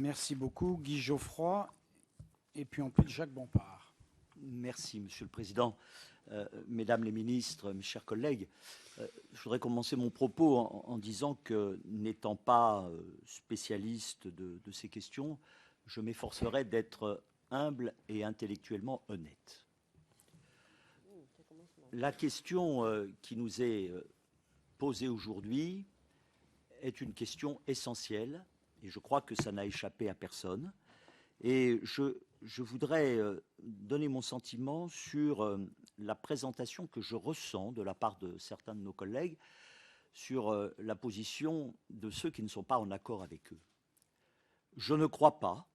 Merci beaucoup, Guy Geoffroy, et puis ensuite Jacques Bompard. Merci, Monsieur le Président. Mesdames les ministres, mes chers collègues, je voudrais commencer mon propos en disant que, n'étant pas spécialiste de ces questions, je m'efforcerai d'être humble et intellectuellement honnête. La question qui nous est posée aujourd'hui est une question essentielle, et je crois que ça n'a échappé à personne. Et je voudrais donner mon sentiment sur la présentation que je ressens de la part de certains de nos collègues sur la position de ceux qui ne sont pas en accord avec eux. Je ne crois pas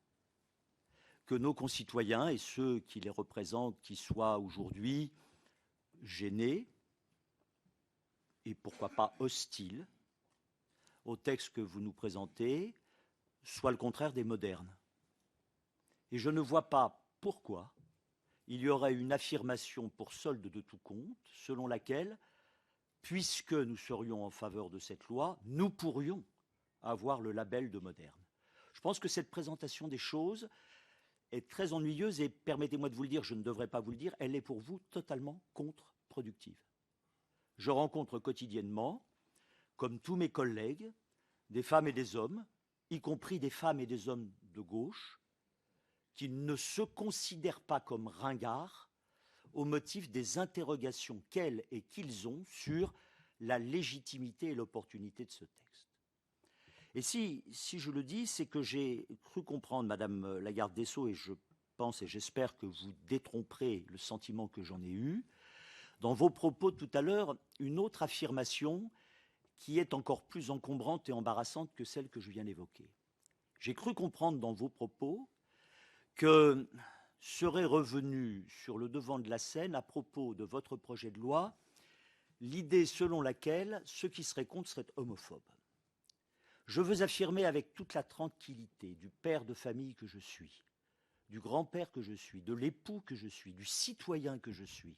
que nos concitoyens et ceux qui les représentent, qui soient aujourd'hui gênés et pourquoi pas hostiles au texte que vous nous présentez, soit le contraire des modernes. Et je ne vois pas pourquoi il y aurait une affirmation pour solde de tout compte, selon laquelle, puisque nous serions en faveur de cette loi, nous pourrions avoir le label de moderne. Je pense que cette présentation des choses est très ennuyeuse et, permettez-moi de vous le dire, je ne devrais pas vous le dire, elle est pour vous totalement contre-productive. Je rencontre quotidiennement, comme tous mes collègues, des femmes et des hommes, y compris des femmes et des hommes de gauche, qui ne se considèrent pas comme ringards au motif des interrogations qu'elles et qu'ils ont sur la légitimité et l'opportunité de ce texte. Et si je le dis, c'est que j'ai cru comprendre, Madame la garde des Sceaux, et je pense et j'espère que vous détromperez le sentiment que j'en ai eu, dans vos propos tout à l'heure, une autre affirmation qui est encore plus encombrante et embarrassante que celle que je viens d'évoquer. J'ai cru comprendre dans vos propos que serait revenu sur le devant de la scène, à propos de votre projet de loi, l'idée selon laquelle ceux qui seraient contre seraient homophobes. Je veux affirmer avec toute la tranquillité du père de famille que je suis, du grand-père que je suis, de l'époux que je suis, du citoyen que je suis,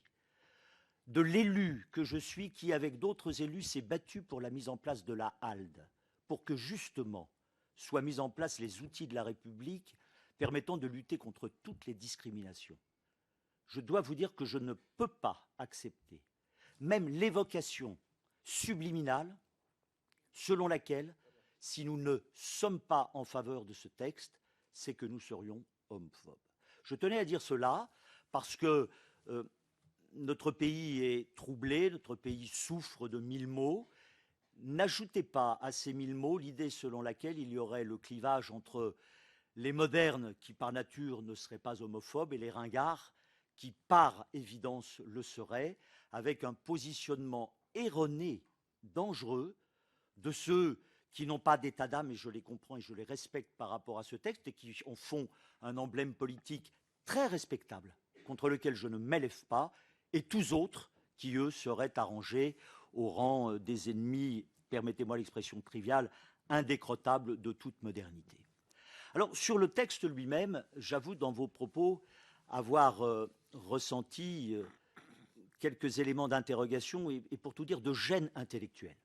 de l'élu que je suis, qui, avec d'autres élus, s'est battu pour la mise en place de la HALD, pour que justement soient mis en place les outils de la République permettant de lutter contre toutes les discriminations. Je dois vous dire que je ne peux pas accepter même l'évocation subliminale selon laquelle, si nous ne sommes pas en faveur de ce texte, c'est que nous serions homophobes. Je tenais à dire cela parce que notre pays est troublé, notre pays souffre de 1000 maux. N'ajoutez pas à ces 1000 maux l'idée selon laquelle il y aurait le clivage entre les modernes qui par nature ne seraient pas homophobes et les ringards qui par évidence le seraient, avec un positionnement erroné, dangereux, de ceux qui n'ont pas d'état d'âme, et je les comprends et je les respecte par rapport à ce texte, et qui en font un emblème politique très respectable, contre lequel je ne m'élève pas, et tous autres qui, eux, seraient arrangés au rang des ennemis, permettez-moi l'expression triviale, indécrottables de toute modernité. Alors, sur le texte lui-même, j'avoue dans vos propos avoir ressenti quelques éléments d'interrogation et pour tout dire de gêne intellectuelle.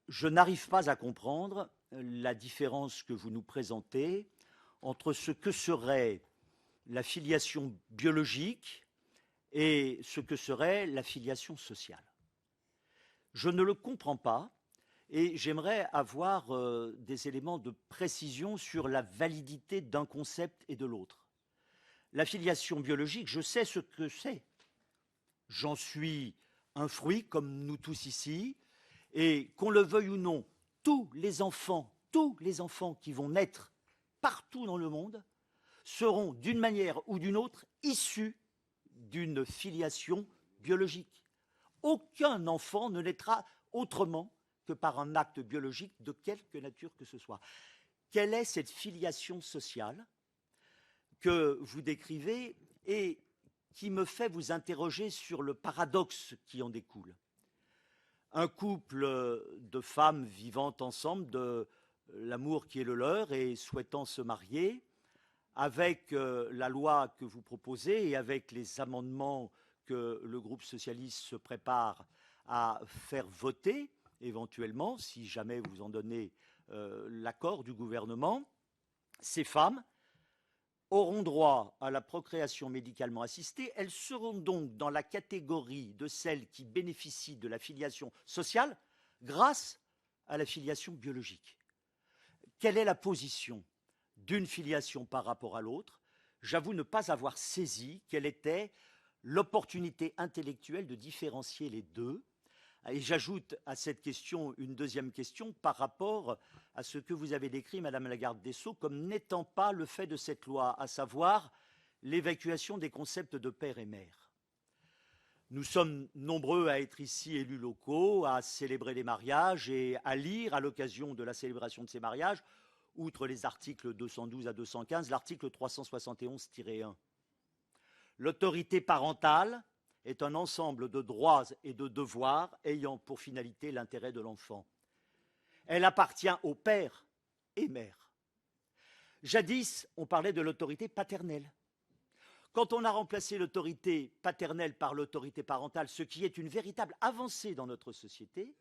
Je n'arrive pas à comprendre la différence que vous nous présentez entre ce que serait la filiation biologique et ce que serait la filiation sociale. Je ne le comprends pas et j'aimerais avoir des éléments de précision sur la validité d'un concept et de l'autre. La filiation biologique, je sais ce que c'est. J'en suis un fruit, comme nous tous ici, et qu'on le veuille ou non, tous les enfants qui vont naître partout dans le monde seront d'une manière ou d'une autre issus d'une filiation biologique. Aucun enfant ne naîtra autrement que par un acte biologique de quelque nature que ce soit. Quelle est cette filiation sociale que vous décrivez et qui me fait vous interroger sur le paradoxe qui en découle? Un couple de femmes vivant ensemble de l'amour qui est le leur et souhaitant se marier, avec la loi que vous proposez et avec les amendements que le groupe socialiste se prépare à faire voter, éventuellement, si jamais vous en donnez l'accord du gouvernement, ces femmes auront droit à la procréation médicalement assistée. Elles seront donc dans la catégorie de celles qui bénéficient de la filiation sociale grâce à la filiation biologique. Quelle est la position d'une filiation par rapport à l'autre? J'avoue ne pas avoir saisi quelle était l'opportunité intellectuelle de différencier les deux. Et j'ajoute à cette question une deuxième question par rapport à ce que vous avez décrit, Madame la garde des Sceaux, comme n'étant pas le fait de cette loi, à savoir l'évacuation des concepts de père et mère. Nous sommes nombreux à être ici élus locaux, à célébrer les mariages et à lire à l'occasion de la célébration de ces mariages, outre les articles 212 à 215, l'article 371-1. L'autorité parentale est un ensemble de droits et de devoirs ayant pour finalité l'intérêt de l'enfant. Elle appartient au père et mère. Jadis, on parlait de l'autorité paternelle. Quand on a remplacé l'autorité paternelle par l'autorité parentale, ce qui est une véritable avancée dans notre société,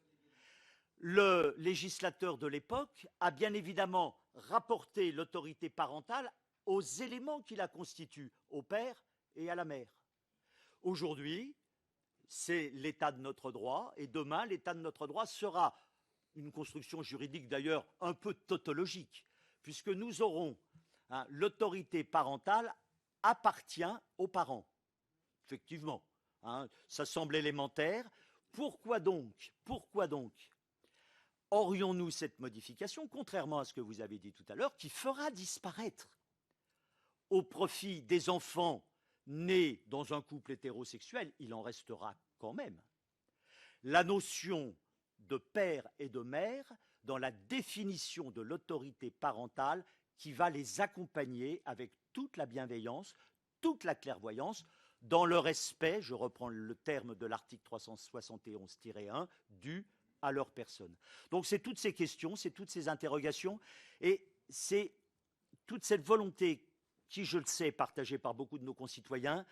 le législateur de l'époque a bien évidemment rapporté l'autorité parentale aux éléments qui la constituent, au père et à la mère. Aujourd'hui, c'est l'état de notre droit, et demain, l'état de notre droit sera une construction juridique d'ailleurs un peu tautologique, puisque nous aurons l'autorité parentale appartient aux parents. Effectivement, ça semble élémentaire. Pourquoi donc aurions-nous cette modification, contrairement à ce que vous avez dit tout à l'heure, qui fera disparaître au profit des enfants nés dans un couple hétérosexuel, il en restera quand même, la notion de père et de mère dans la définition de l'autorité parentale qui va les accompagner avec toute la bienveillance, toute la clairvoyance, dans le respect, je reprends le terme de l'article 371-1, dû à leur personne. Donc c'est toutes ces questions, c'est toutes ces interrogations, et c'est toute cette volonté qui, je le sais, est partagée par beaucoup de nos concitoyens,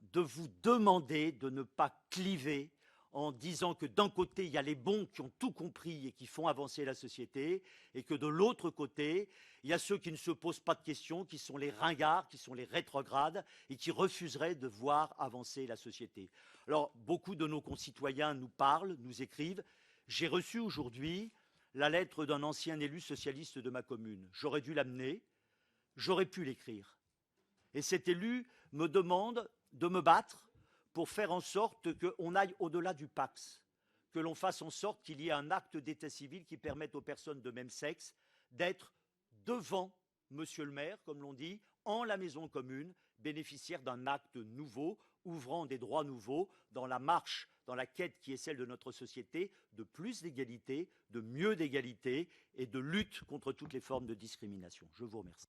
de vous demander de ne pas cliver en disant que d'un côté, il y a les bons qui ont tout compris et qui font avancer la société, et que de l'autre côté, il y a ceux qui ne se posent pas de questions, qui sont les ringards, qui sont les rétrogrades, et qui refuseraient de voir avancer la société. Alors, beaucoup de nos concitoyens nous parlent, nous écrivent. J'ai reçu aujourd'hui la lettre d'un ancien élu socialiste de ma commune. J'aurais dû l'amener, j'aurais pu l'écrire. Et cet élu me demande de me battre pour faire en sorte qu'on aille au-delà du Pacs, que l'on fasse en sorte qu'il y ait un acte d'état civil qui permette aux personnes de même sexe d'être devant monsieur le maire, comme l'on dit, en la maison commune, bénéficiaire d'un acte nouveau, ouvrant des droits nouveaux dans la marche, dans la quête qui est celle de notre société, de plus d'égalité, de mieux d'égalité et de lutte contre toutes les formes de discrimination. Je vous remercie.